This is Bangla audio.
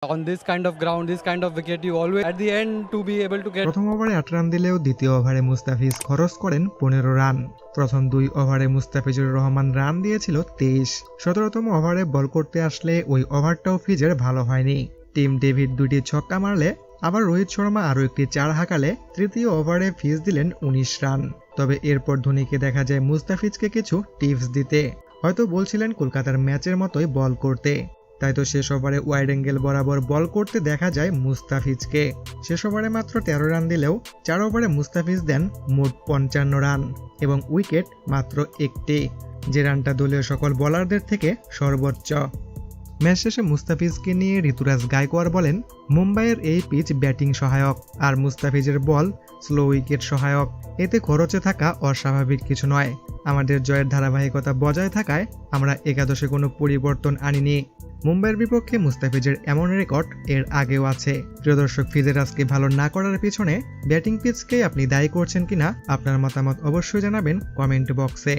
On this kind of ground, this kind of wicket, you always at the end to be able to get. প্রথম ওভারে 8 রান দিলেও দ্বিতীয় ওভারে মুস্তাফিজ খরচ করেন 15 রান। প্রথম 2 ওভারে মুস্তাফিজুর রহমান রান দিয়েছিল 23। 17তম ওভারে বল করতে আসলে ওই ওভারটাও ফিজের ভালো হয়নি। টিম ডেভিড 2টি ছক্কা মারলে আবার রোহিত শর্মা আরও একটি 4 হাঁকালে তৃতীয় ওভারে ফিজ দিলেন 19 রান। তবে এরপর ধোনিকে দেখা যায় মুস্তাফিজকে কিছু টিপস দিতে, হয়তো বলছিলেন কলকাতার ম্যাচের মতোই বল করতে। তাই তো শেষ ওভারে ওয়াইড অ্যাঙ্গেল বরাবর বল করতে দেখা যায় মুস্তাফিজকে। শেষ ওভারে মাত্র 13 রান দিলেও 4 ওভারে মুস্তাফিজ দেন মোট 55 রান এবং উইকেট মাত্র একটি, যে রানটা দলীয় সকল বোলারদের থেকে সর্বোচ্চ। ম্যাচ শেষে মুস্তাফিজকে নিয়ে ঋতুরাজ গায়কোয়াড় বলেন, মুম্বাইয়ের এই পিচ ব্যাটিং সহায়ক আর মুস্তাফিজের বল স্লো উইকেট সহায়ক, এতে খরচে থাকা অস্বাভাবিক কিছু নয়। আমাদের জয়ের ধারাবাহিকতা বজায় থাকায় আমরা একাদশে কোনো পরিবর্তন আনিনি। মুম্বাইয়ের বিপক্ষে মুস্তাফিজের এমন রেকর্ড এর আগেও আছে। প্রিয় দর্শক, ফিজের আজকে ভালো না করার পিছনে ব্যাটিং পিচকে আপনি দায়ী করছেন কিনা আপনার মতামত অবশ্যই জানাবেন কমেন্ট বক্সে।